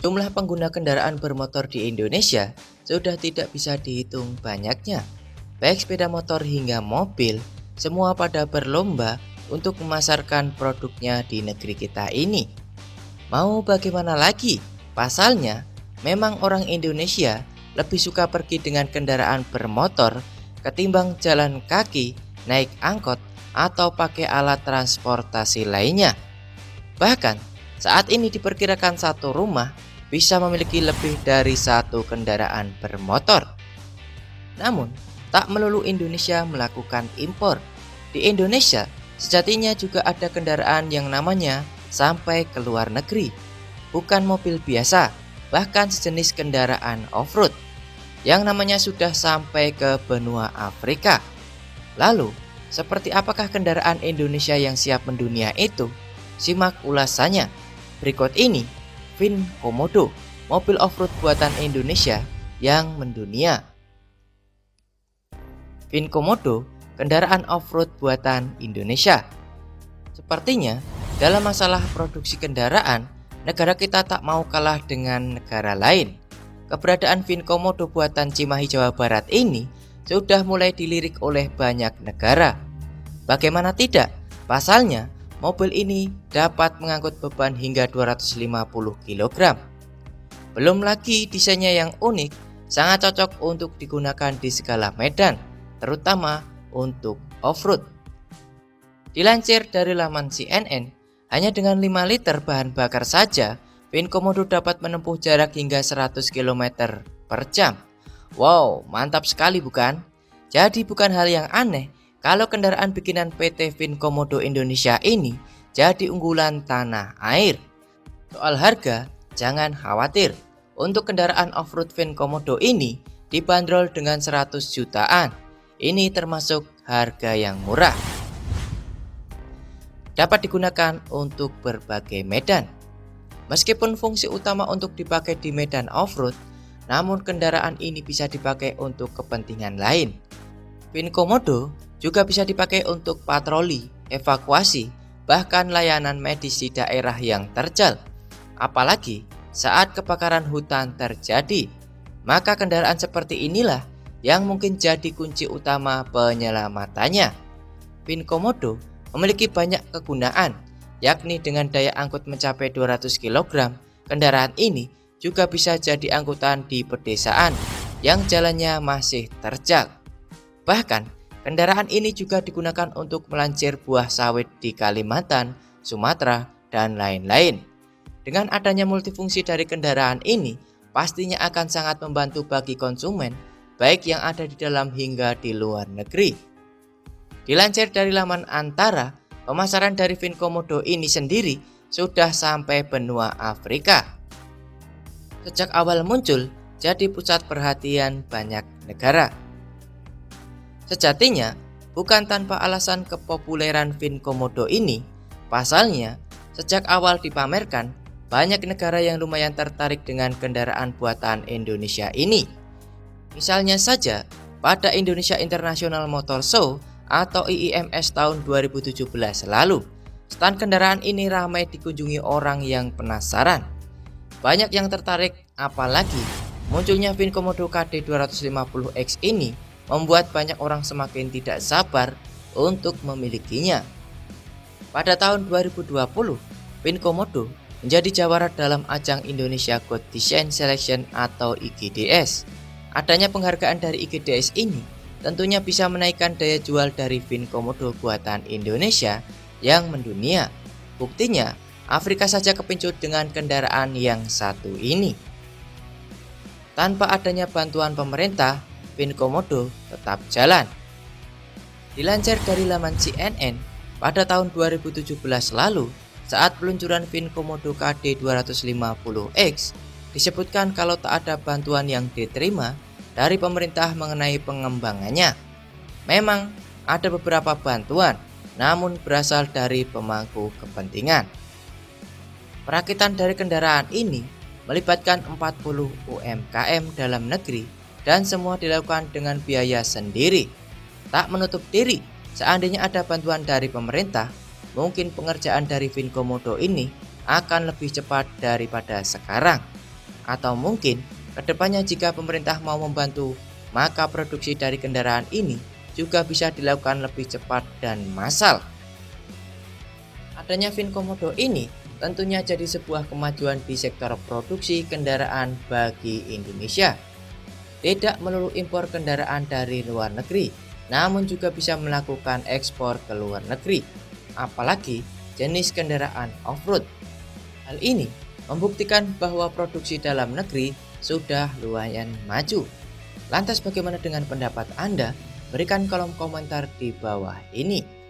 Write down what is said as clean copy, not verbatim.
Jumlah pengguna kendaraan bermotor di Indonesia sudah tidak bisa dihitung banyaknya. Baik sepeda motor hingga mobil, semua pada berlomba untuk memasarkan produknya di negeri kita ini. Mau bagaimana lagi? Pasalnya, memang orang Indonesia lebih suka pergi dengan kendaraan bermotor ketimbang jalan kaki, naik angkot, atau pakai alat transportasi lainnya. Bahkan, saat ini diperkirakan satu rumah bisa memiliki lebih dari satu kendaraan bermotor. Namun, tak melulu Indonesia melakukan impor. Di Indonesia, sejatinya juga ada kendaraan yang namanya sampai ke luar negeri. Bukan mobil biasa, bahkan sejenis kendaraan off-road yang namanya sudah sampai ke benua Afrika. Lalu, seperti apakah kendaraan Indonesia yang siap mendunia itu? Simak ulasannya. Berikut ini Vin Komodo, mobil off-road buatan Indonesia yang mendunia. Vin Komodo, kendaraan off-road buatan Indonesia. Sepertinya, dalam masalah produksi kendaraan, negara kita tak mau kalah dengan negara lain. Keberadaan Vin Komodo buatan Cimahi, Jawa Barat ini sudah mulai dilirik oleh banyak negara. Bagaimana tidak? Pasalnya, mobil ini dapat mengangkut beban hingga 250 kg. Belum lagi desainnya yang unik, sangat cocok untuk digunakan di segala medan, terutama untuk off-road. Dilansir dari laman CNN, hanya dengan 5 liter bahan bakar saja, Vin Komodo dapat menempuh jarak hingga 100 km per jam. Wow, mantap sekali bukan? Jadi bukan hal yang aneh kalau kendaraan bikinan PT Vin Komodo Indonesia ini jadi unggulan tanah air. Soal harga, jangan khawatir. Untuk kendaraan off-road Vin Komodo ini dibanderol dengan 100 jutaan. Ini termasuk harga yang murah. Dapat digunakan untuk berbagai medan. Meskipun fungsi utama untuk dipakai di medan off-road, namun kendaraan ini bisa dipakai untuk kepentingan lain. Vin Komodo juga bisa dipakai untuk patroli, evakuasi, bahkan layanan medis di daerah yang terjal. Apalagi saat kebakaran hutan terjadi, maka kendaraan seperti inilah yang mungkin jadi kunci utama penyelamatannya. Vin Komodo memiliki banyak kegunaan, yakni dengan daya angkut mencapai 200 kg, kendaraan ini juga bisa jadi angkutan di pedesaan yang jalannya masih terjal. Bahkan, kendaraan ini juga digunakan untuk melancir buah sawit di Kalimantan, Sumatera, dan lain-lain. Dengan adanya multifungsi dari kendaraan ini, pastinya akan sangat membantu bagi konsumen, baik yang ada di dalam hingga di luar negeri. Dilansir dari laman Antara, pemasaran dari Vin Komodo ini sendiri sudah sampai benua Afrika. Sejak awal muncul, jadi pusat perhatian banyak negara. Sejatinya, bukan tanpa alasan kepopuleran Vin Komodo ini. Pasalnya, sejak awal dipamerkan, banyak negara yang lumayan tertarik dengan kendaraan buatan Indonesia ini. Misalnya saja, pada Indonesia International Motor Show atau IIMS tahun 2017 lalu, stand kendaraan ini ramai dikunjungi orang yang penasaran. Banyak yang tertarik, apalagi munculnya Vin Komodo KD 250X ini membuat banyak orang semakin tidak sabar untuk memilikinya. Pada tahun 2020, Vin Komodo menjadi jawara dalam ajang Indonesia Good Design Selection atau IGDS. Adanya penghargaan dari IGDS ini tentunya bisa menaikkan daya jual dari Vin Komodo buatan Indonesia yang mendunia. Buktinya, Afrika saja kepincut dengan kendaraan yang satu ini. Tanpa adanya bantuan pemerintah, Vin Komodo tetap jalan. Dilansir dari laman CNN, pada tahun 2017 lalu, saat peluncuran Vin Komodo KD 250X, disebutkan kalau tak ada bantuan yang diterima dari pemerintah mengenai pengembangannya. Memang ada beberapa bantuan, namun berasal dari pemangku kepentingan. Perakitan dari kendaraan ini melibatkan 40 UMKM dalam negeri dan semua dilakukan dengan biaya sendiri. Tak menutup diri, seandainya ada bantuan dari pemerintah, mungkin pengerjaan dari Vin Komodo ini akan lebih cepat daripada sekarang. Atau mungkin kedepannya jika pemerintah mau membantu, maka produksi dari kendaraan ini juga bisa dilakukan lebih cepat dan massal. Adanya VIN Komodo ini tentunya jadi sebuah kemajuan di sektor produksi kendaraan bagi Indonesia. Tidak melulu impor kendaraan dari luar negeri, namun juga bisa melakukan ekspor ke luar negeri, apalagi jenis kendaraan off-road. Hal ini membuktikan bahwa produksi dalam negeri sudah lumayan maju. Lantas bagaimana dengan pendapat Anda? Berikan kolom komentar di bawah ini.